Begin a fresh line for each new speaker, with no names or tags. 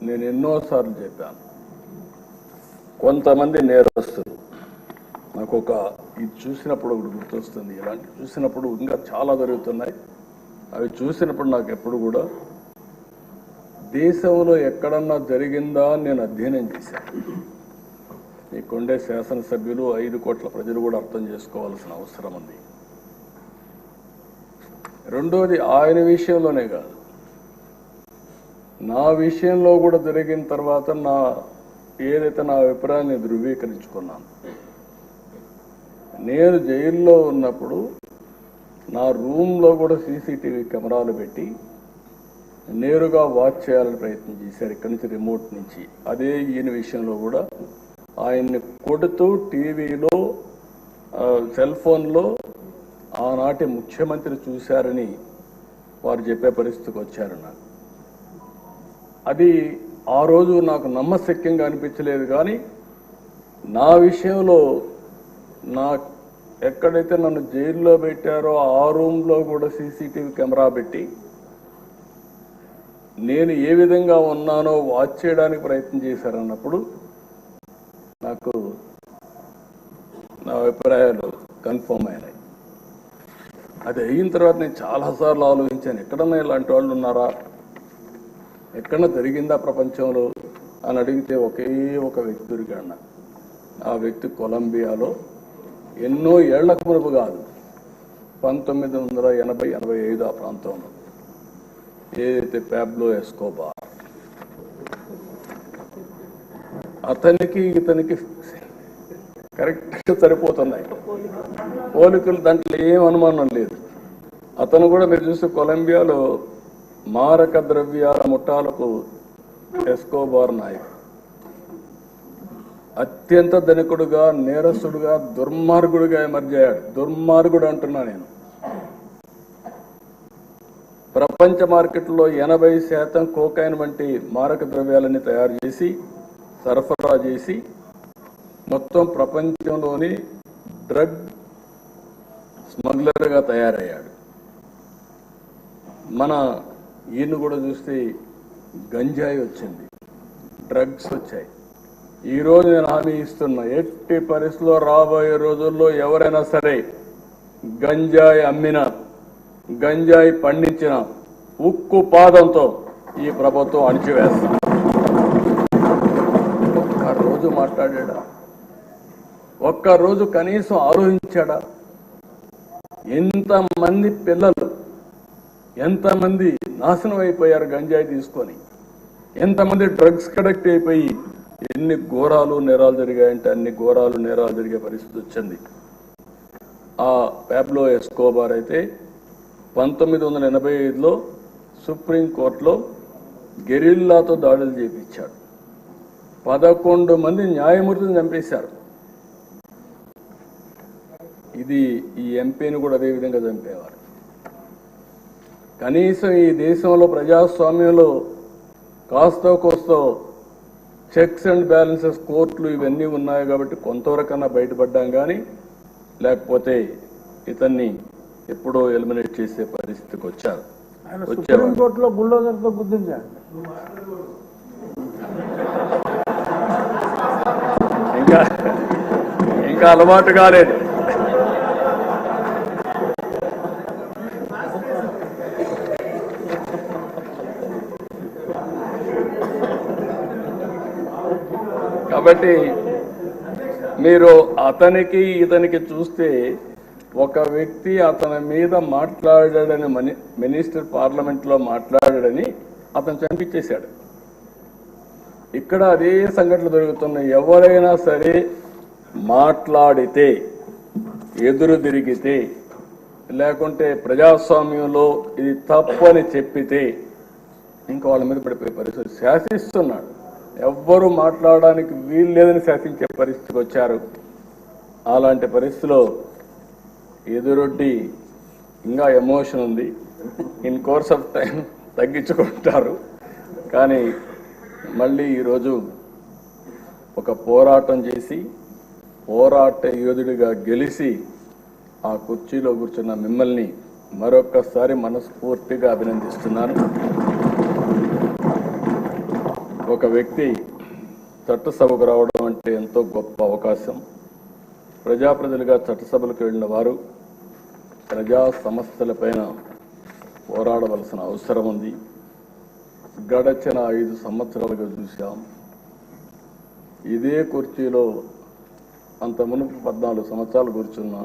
నేను ఎన్నోసార్లు చెప్పాను, కొంతమంది నేరస్తులు నాకు ఇది చూసినప్పుడు ఒకటి గుర్తొస్తుంది. ఇలాంటి చూసినప్పుడు ఇంకా చాలా జరుగుతున్నాయి. అవి చూసినప్పుడు నాకు ఎప్పుడు కూడా దేశంలో ఎక్కడన్నా జరిగిందా అని నేను అధ్యయనం చేశాను. మీకుండే శాసనసభ్యులు 5 కోట్ల ప్రజలు కూడా అర్థం చేసుకోవాల్సిన అవసరం ఉంది. రెండోది ఆయన విషయంలోనే కాదు, నా విషయంలో కూడా జరిగిన తర్వాత ఏదైతే నా అభిప్రాయాన్ని ధృవీకరించుకున్నాను. నేను జైల్లో ఉన్నప్పుడు నా రూమ్లో కూడా సీసీటీవీ కెమెరాలు పెట్టి నేరుగా వాచ్ చేయాలని ప్రయత్నం చేశారు, ఇక్కడి నుంచి రిమోట్ నుంచి. అదే ఈయన విషయంలో కూడా ఆయన్ని కొడుతూ టీవీలో సెల్ ఫోన్లో ఆనాటి ముఖ్యమంత్రి చూశారని వారు చెప్పే పరిస్థితికి వచ్చారు. నాకు అది ఆ రోజు నాకు నమ్మశక్యంగా అనిపించలేదు. కానీ నా విషయంలో ఎక్కడైతే నన్ను జైల్లో పెట్టారో ఆ రూమ్లో కూడా సీసీటీవీ కెమెరా పెట్టి నేను ఏ విధంగా ఉన్నానో వాచ్ చేయడానికి ప్రయత్నం చేశారన్నప్పుడు నాకు నా అభిప్రాయాలు కన్ఫర్మ్ అయినాయి. అది అయిన తర్వాత నేను చాలాసార్లు ఆలోచించాను, ఎక్కడన్నా ఇలాంటి వాళ్ళు ఉన్నారా, ఎక్కడన్నా జరిగిందా ప్రపంచంలో అని అడిగితే ఒకే ఒక వ్యక్తి దొరికాడు. ఆ వ్యక్తి కొలంబియాలో ఎన్నో ఏళ్లకు మునుపు కాదు, 1980-85 ఆ ప్రాంతంలో ఏదైతే పాబ్లో ఎస్కోబార్, అతనికి ఇతనికి కరెక్ట్గా సరిపోతున్నాయి పోలికలు, దాంట్లో ఏం అనుమానం లేదు. అతను కూడా మీరు చూస్తే కొలంబియాలో మారక ద్రవ్యాల ముఠాలకు ఎస్కోబార్ నాయకుడు. అత్యంత ధనికుడుగా, నేరస్తుడుగా, దుర్మార్గుడుగా ఎమర్జ్ అయ్యాడు. దుర్మార్గుడు అంటున్నా నేను. ప్రపంచ మార్కెట్లో 80% కోకైన్ వంటి మారక ద్రవ్యాలని తయారు చేసి సరఫరా చేసి మొత్తం ప్రపంచంలోని డ్రగ్ స్మగ్లర్గా తయారయ్యాడు. ఈయన కూడా చూస్తే గంజాయి వచ్చింది, డ్రగ్స్ వచ్చాయి. ఈరోజు నేను హామీ ఇస్తున్నా, ఎట్టి పరిస్థితుల్లో రాబోయే రోజుల్లో ఎవరైనా సరే గంజాయి అమ్మినా, గంజాయి పండించిన ఉక్కు పాదంతో ఈ ప్రభుత్వం అణిచివేస్తుంది. ఒక్కరోజు మాట్లాడా? ఒక్కరోజు కనీసం ఆలోచించాడా? ఎంతమంది పిల్లలు, ఎంతమంది నాశనం అయిపోయారు గంజాయి తీసుకొని, ఎంతమంది డ్రగ్స్ కడెక్ట్ అయిపోయి ఎన్ని ఘోరాలు నేరాలు జరిగాయంటే అన్ని ఘోరాలు నేరాలు జరిగే పరిస్థితి వచ్చింది. ఆ పాబ్లో ఎస్కోబార్ అయితే 1985లో సుప్రీంకోర్టులో గెరిల్లాతో దాడులు చేయించాడు. 11 మంది న్యాయమూర్తులను చంపేశారు. ఈ ఎంపీని కూడా అదేవిధంగా చంపేవారు. కనీసం ఈ దేశంలో ప్రజాస్వామ్యంలో కాస్తో కోస్తో చెక్స్ అండ్ బ్యాలెన్సెస్, కోర్టులు ఇవన్నీ ఉన్నాయి కాబట్టి కొంతవరకన్నా బయటపడ్డాం. కానీ లేకపోతే ఇతన్ని ఎప్పుడో ఎలిమినేట్ చేసే పరిస్థితికి వచ్చారు.
సుప్రీంకోర్టులో బుల్డోజర్తో గుర్తించారు.
ఇంకా అలవాటు కాలేదు. కాబట్టి మీరు అతనికి ఇతనికి చూస్తే ఒక వ్యక్తి అతని మీద మాట్లాడాడని, మినిస్టర్ పార్లమెంట్లో మాట్లాడాడని అతను చంపించేశాడు. ఇక్కడ అదే సంఘటనలు జరుగుతున్నాయి. ఎవరైనా సరే మాట్లాడితే, ఎదురు తిరిగితే, లేకుంటే ప్రజాస్వామ్యంలో ఇది తప్పని చెప్పితే ఇంకా వాళ్ళ మీద పడిపోయే పరిస్థితి. శాసిస్తున్నాడు, ఎవ్వరూ మాట్లాడడానికి వీలు లేదని శాసించే పరిస్థితికి వచ్చారు. అలాంటి పరిస్థితిలో ఎదురొడ్డి ఇంకా ఎమోషన్ ఉంది. ఇన్ కోర్స్ ఆఫ్ టైం తగ్గించుకుంటారు. కానీ మళ్ళీ ఈరోజు ఒక పోరాటం చేసి పోరాట యోధుడిగా గెలిచి ఆ కుర్చీలో కూర్చున్న మిమ్మల్ని మరొక్కసారి మనస్ఫూర్తిగా అభినందిస్తున్నాను. ఒక వ్యక్తి చట్టసభకు రావడం అంటే ఎంతో గొప్ప అవకాశం. ప్రజాప్రతినిధులుగా చట్టసభలకు వెళ్ళిన వారు ప్రజా సమస్యలపైన పోరాడవలసిన అవసరం ఉంది. గడచిన 5 సంవత్సరాలుగా చూశాం. ఇదే కుర్చీలో అంత మునుపు 14 సంవత్సరాలు కూర్చున్నా